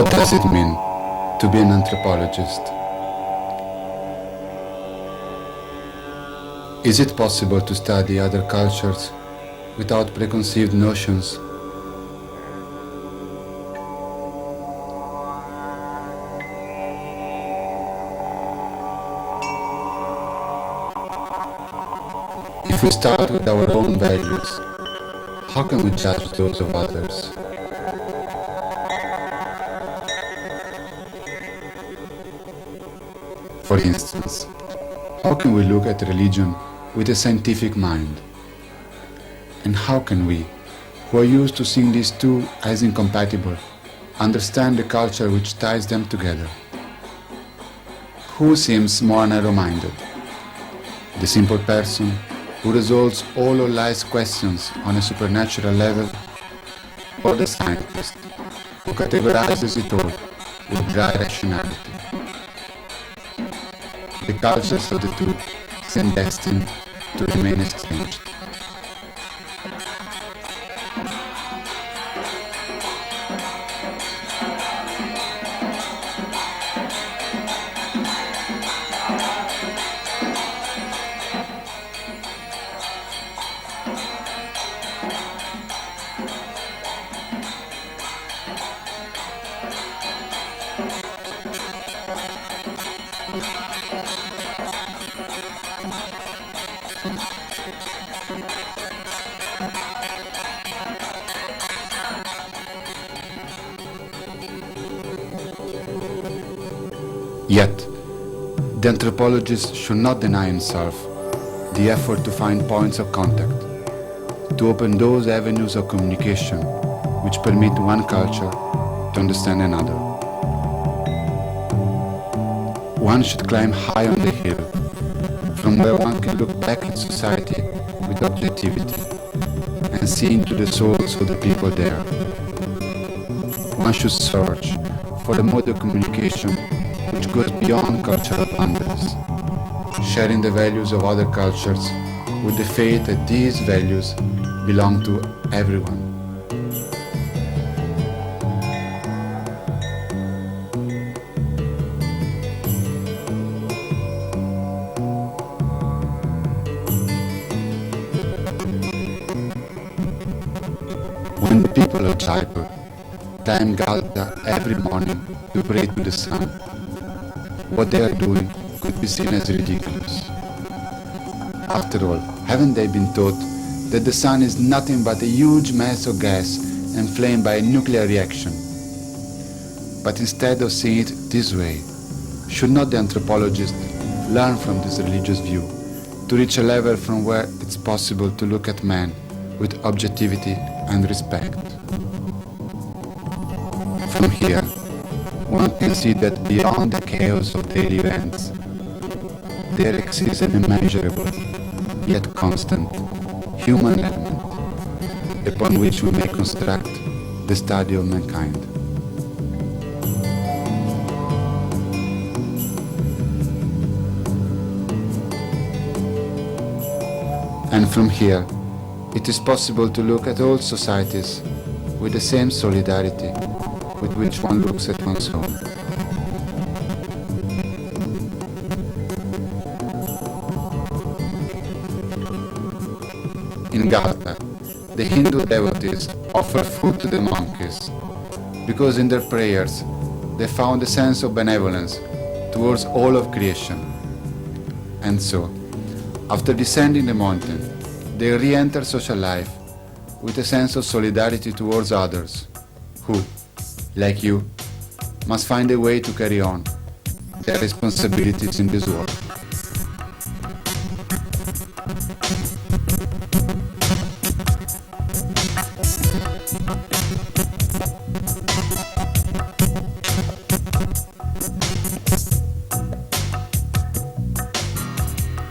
What does it mean to be an anthropologist? Is it possible to study other cultures without preconceived notions? If we start with our own values, how can we judge those of others? For instance, how can we look at religion with a scientific mind? And how can we, who are used to seeing these two as incompatible, understand the culture which ties them together? Who seems more narrow-minded? The simple person who resolves all or life's questions on a supernatural level, or the scientist who categorizes it all with dry rationality? The cultures of the two seem destined to remain exchanged. Yet, the anthropologist should not deny himself the effort to find points of contact, to open those avenues of communication which permit one culture to understand another. One should climb high on the hill, from where one can look back at society with objectivity and see into the souls of the people there. One should search for a mode of communication which goes beyond cultural boundaries, sharing the values of other cultures with the faith that these values belong to everyone. When the people of Jaipur climb Galata every morning to pray to the sun, what they are doing could be seen as ridiculous. After all, haven't they been taught that the sun is nothing but a huge mass of gas inflamed by a nuclear reaction? But instead of seeing it this way, should not the anthropologist learn from this religious view to reach a level from where it's possible to look at man with objectivity and respect? From here, one can see that beyond the chaos of daily events, there exists an immeasurable, yet constant, human element upon which we may construct the study of mankind. And from here, it is possible to look at all societies with the same solidarity with which one looks at one's own. In Galata, the Hindu devotees offer food to the monkeys because in their prayers they found a sense of benevolence towards all of creation. And so, after descending the mountain, they re-enter social life with a sense of solidarity towards others who, like you, must find a way to carry on their responsibilities in this world.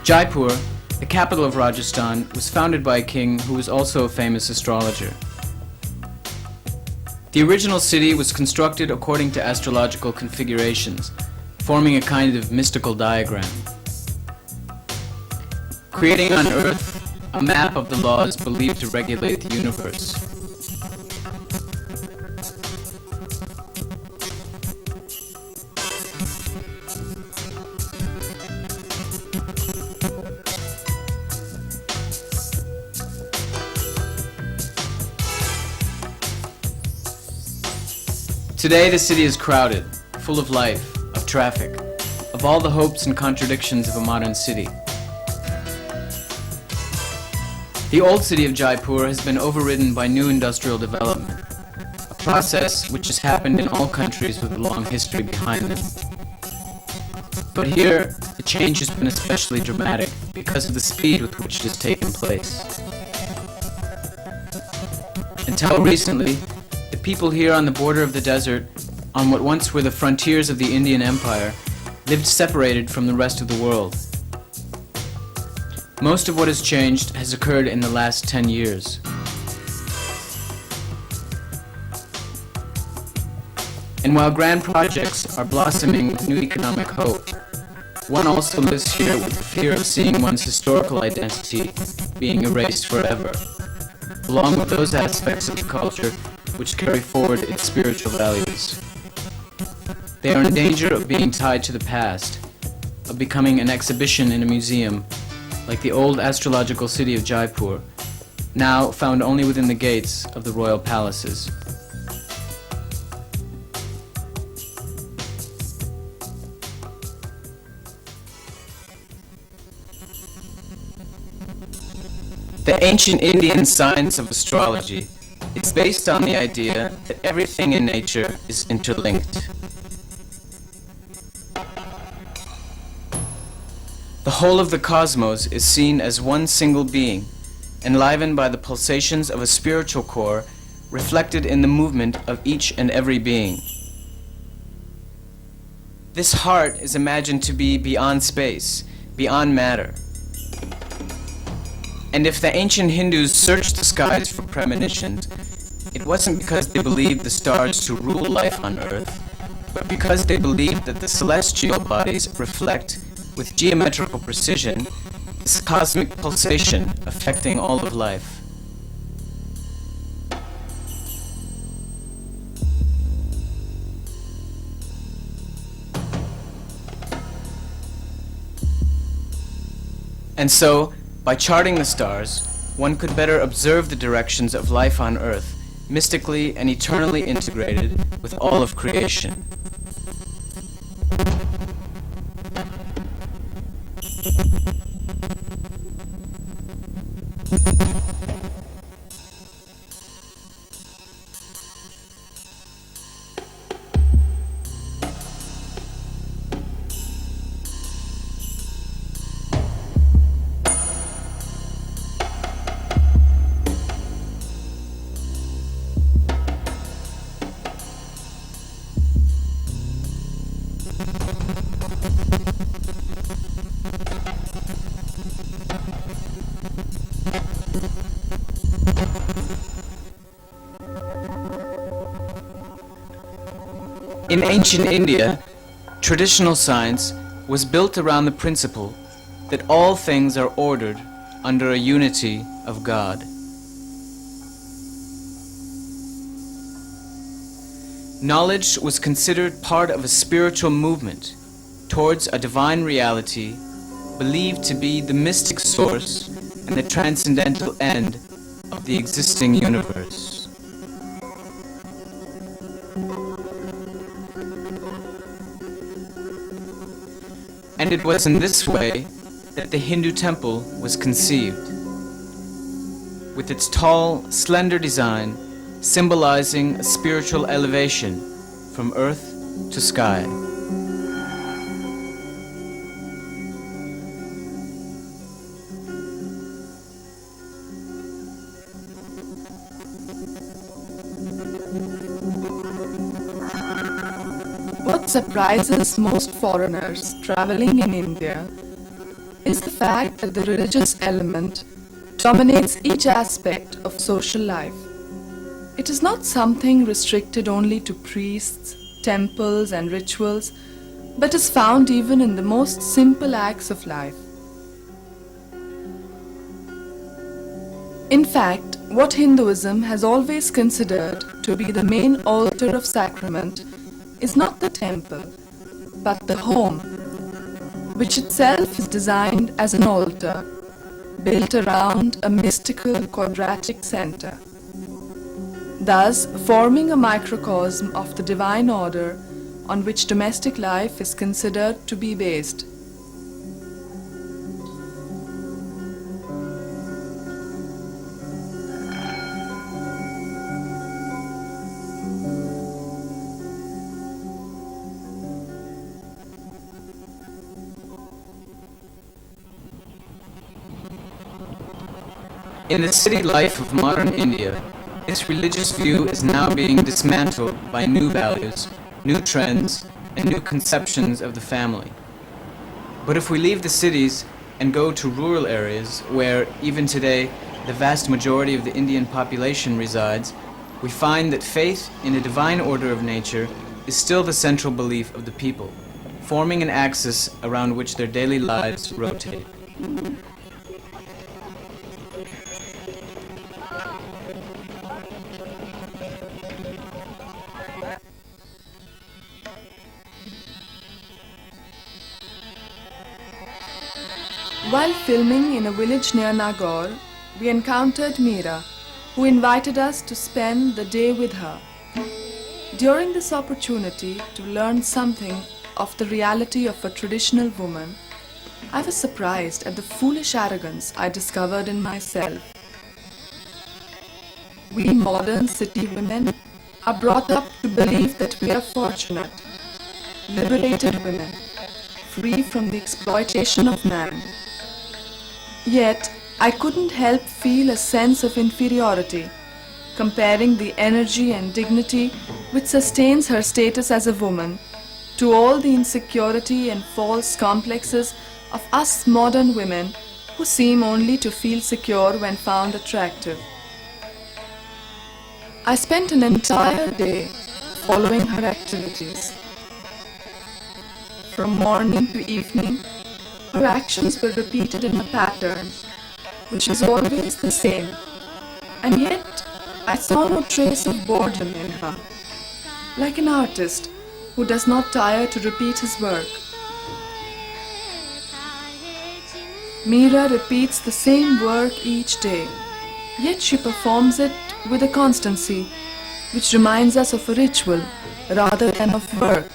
Jaipur, the capital of Rajasthan, was founded by a king who was also a famous astrologer. The original city was constructed according to astrological configurations, forming a kind of mystical diagram. Creating on Earth a map of the laws believed to regulate the universe. Today the city is crowded, full of life, of traffic, of all the hopes and contradictions of a modern city. The old city of Jaipur has been overridden by new industrial development, a process which has happened in all countries with a long history behind them. But here, the change has been especially dramatic because of the speed with which it has taken place. Until recently, the people here on the border of the desert, on what once were the frontiers of the Indian Empire, lived separated from the rest of the world. Most of what has changed has occurred in the last 10 years. And while grand projects are blossoming with new economic hope, one also lives here with the fear of seeing one's historical identity being erased forever, along with those aspects of the culture which carry forward its spiritual values. They are in danger of being tied to the past, of becoming an exhibition in a museum, like the old astrological city of Jaipur, now found only within the gates of the royal palaces. The ancient Indian science of astrology is based on the idea that everything in nature is interlinked. The whole of the cosmos is seen as one single being, enlivened by the pulsations of a spiritual core reflected in the movement of each and every being. This heart is imagined to be beyond space, beyond matter. And if the ancient Hindus searched the skies for premonitions, it wasn't because they believed the stars to rule life on Earth, but because they believed that the celestial bodies reflect, with geometrical precision, this cosmic pulsation affecting all of life. And so, by charting the stars, one could better observe the directions of life on Earth, mystically and eternally integrated with all of creation. In ancient India, traditional science was built around the principle that all things are ordered under a unity of God. Knowledge was considered part of a spiritual movement towards a divine reality believed to be the mystic source and the transcendental end of the existing universe. And it was in this way that the Hindu temple was conceived, with its tall, slender design symbolizing a spiritual elevation from earth to sky. What surprises most foreigners traveling in India is the fact that the religious element dominates each aspect of social life. It is not something restricted only to priests, temples, and rituals, but is found even in the most simple acts of life. In fact, what Hinduism has always considered to be the main altar of sacrament is not the temple, but the home, which itself is designed as an altar, built around a mystical quadratic center. thus forming a microcosm of the divine order on which domestic life is considered to be based. In the city life of modern India, this religious view is now being dismantled by new values, new trends, and new conceptions of the family. But if we leave the cities and go to rural areas where, even today, the vast majority of the Indian population resides, we find that faith in a divine order of nature is still the central belief of the people, forming an axis around which their daily lives rotate. While filming in a village near Nagaur, we encountered Meera, who invited us to spend the day with her. During this opportunity to learn something of the reality of a traditional woman, I was surprised at the foolish arrogance I discovered in myself. We modern city women are brought up to believe that we are fortunate, liberated women, free from the exploitation of man. Yet, I couldn't help feel a sense of inferiority, comparing the energy and dignity which sustains her status as a woman to all the insecurity and false complexes of us modern women who seem only to feel secure when found attractive. I spent an entire day following her activities. From morning to evening, her actions were repeated in a pattern, which was always the same, and yet I saw no trace of boredom in her, like an artist who does not tire to repeat his work. Meera repeats the same work each day, yet she performs it with a constancy which reminds us of a ritual rather than of work.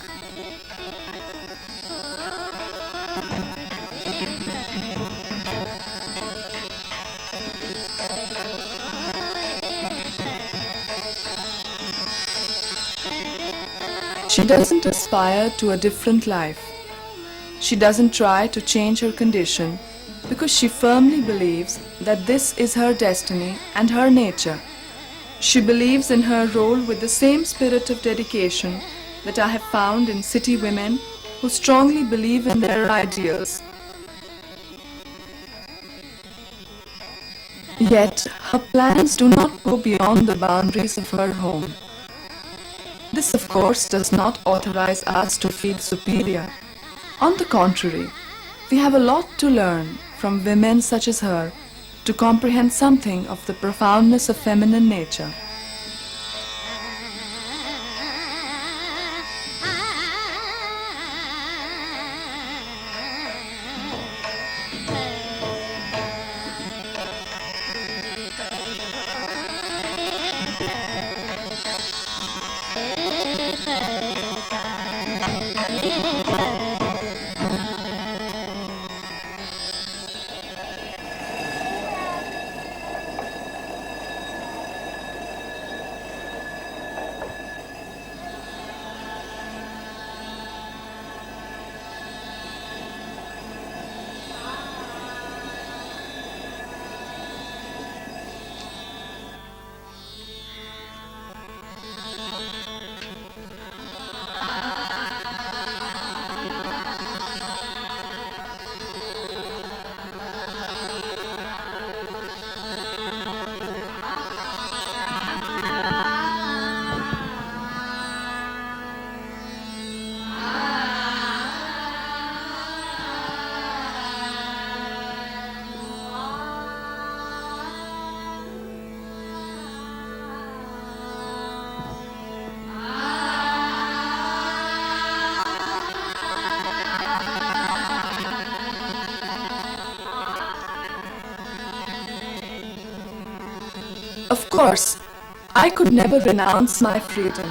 She doesn't aspire to a different life. She doesn't try to change her condition because she firmly believes that this is her destiny and her nature. She believes in her role with the same spirit of dedication that I have found in city women who strongly believe in their ideals. Yet her plans do not go beyond the boundaries of her home. This, of course, does not authorize us to feel superior. On the contrary, we have a lot to learn from women such as her to comprehend something of the profoundness of feminine nature. Of course, I I could never renounce my freedom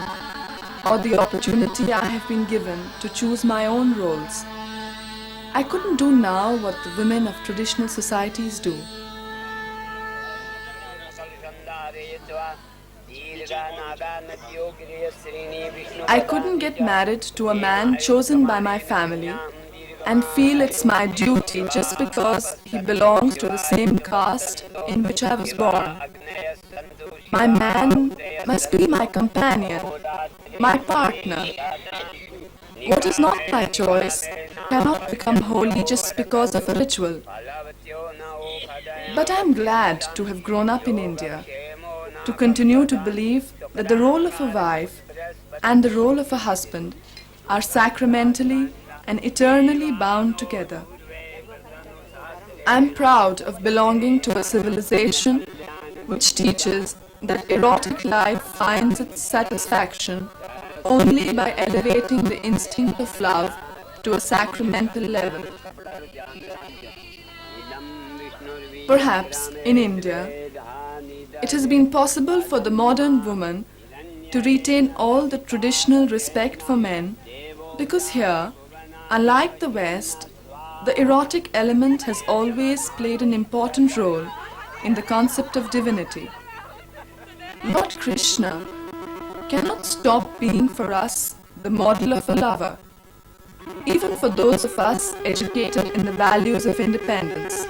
or the opportunity I have been given to choose my own roles. I couldn't do now what the women of traditional societies do. I couldn't get married to a man chosen by my family and feel it's my duty just because he belongs to the same caste in which I was born. My man must be my companion, my partner. What is not my choice cannot become holy just because of a ritual. But I am glad to have grown up in India, to continue to believe that the role of a wife and the role of a husband are sacramentally and eternally bound together. I am proud of belonging to a civilization which teaches that erotic life finds its satisfaction only by elevating the instinct of love to a sacramental level. Perhaps in India, it has been possible for the modern woman to retain all the traditional respect for men because here, unlike the West, the erotic element has always played an important role in the concept of divinity. Lord Krishna cannot stop being for us the model of a lover, even for those of us educated in the values of independence.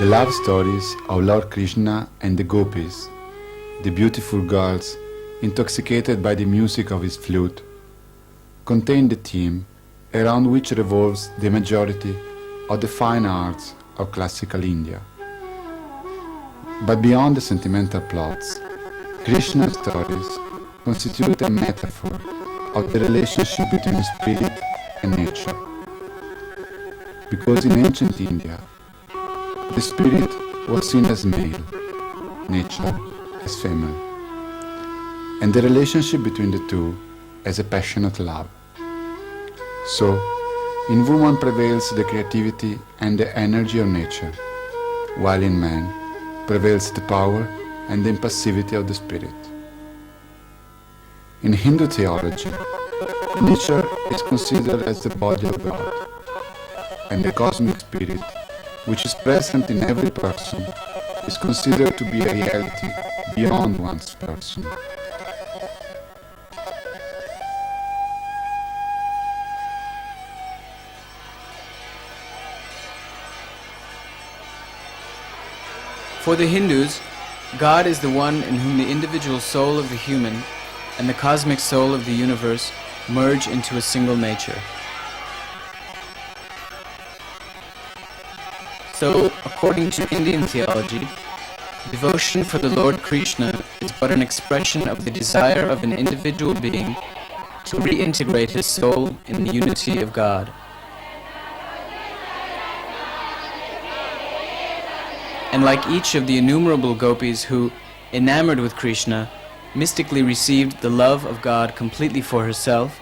The love stories of Lord Krishna and the gopis, the beautiful girls intoxicated by the music of his flute, contain the theme around which revolves the majority of the fine arts of classical India. But beyond the sentimental plots, Krishna's stories constitute a metaphor of the relationship between spirit and nature. Because in ancient India, the spirit was seen as male, nature as female, and the relationship between the two as a passionate love. So, in woman prevails the creativity and the energy of nature, while in man prevails the power and the impassivity of the spirit. In Hindu theology, nature is considered as the body of God, and the cosmic spirit, which is present in every person, is considered to be a reality beyond one's person. For the Hindus, God is the one in whom the individual soul of the human and the cosmic soul of the universe merge into a single nature. So, according to Indian theology, devotion for the Lord Krishna is but an expression of the desire of an individual being to reintegrate his soul in the unity of God. And like each of the innumerable gopis who, enamored with Krishna, mystically received the love of God completely for herself,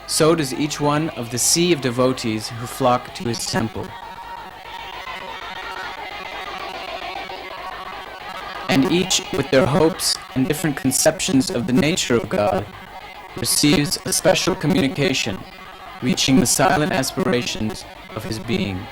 so does each one of the sea of devotees who flock to his temple. And each, with their hopes and different conceptions of the nature of God, receives a special communication, reaching the silent aspirations of his being.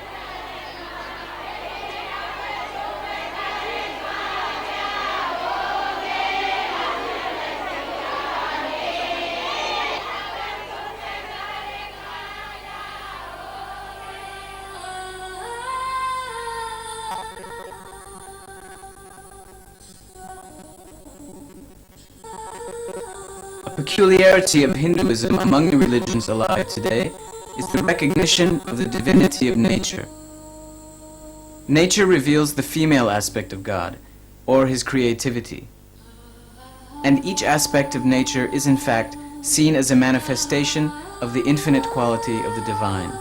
A peculiarity of Hinduism among the religions alive today is the recognition of the divinity of nature. Nature reveals the female aspect of God, or his creativity. And each aspect of nature is in fact seen as a manifestation of the infinite quality of the divine.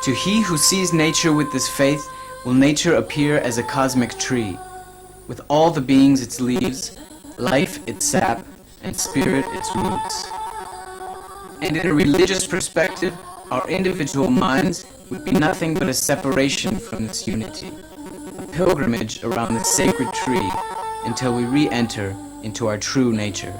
To he who sees nature with this faith, will nature appear as a cosmic tree, with all the beings its leaves, life its sap, and spirit its roots. And in a religious perspective, our individual minds would be nothing but a separation from this unity, a pilgrimage around the sacred tree until we re-enter into our true nature.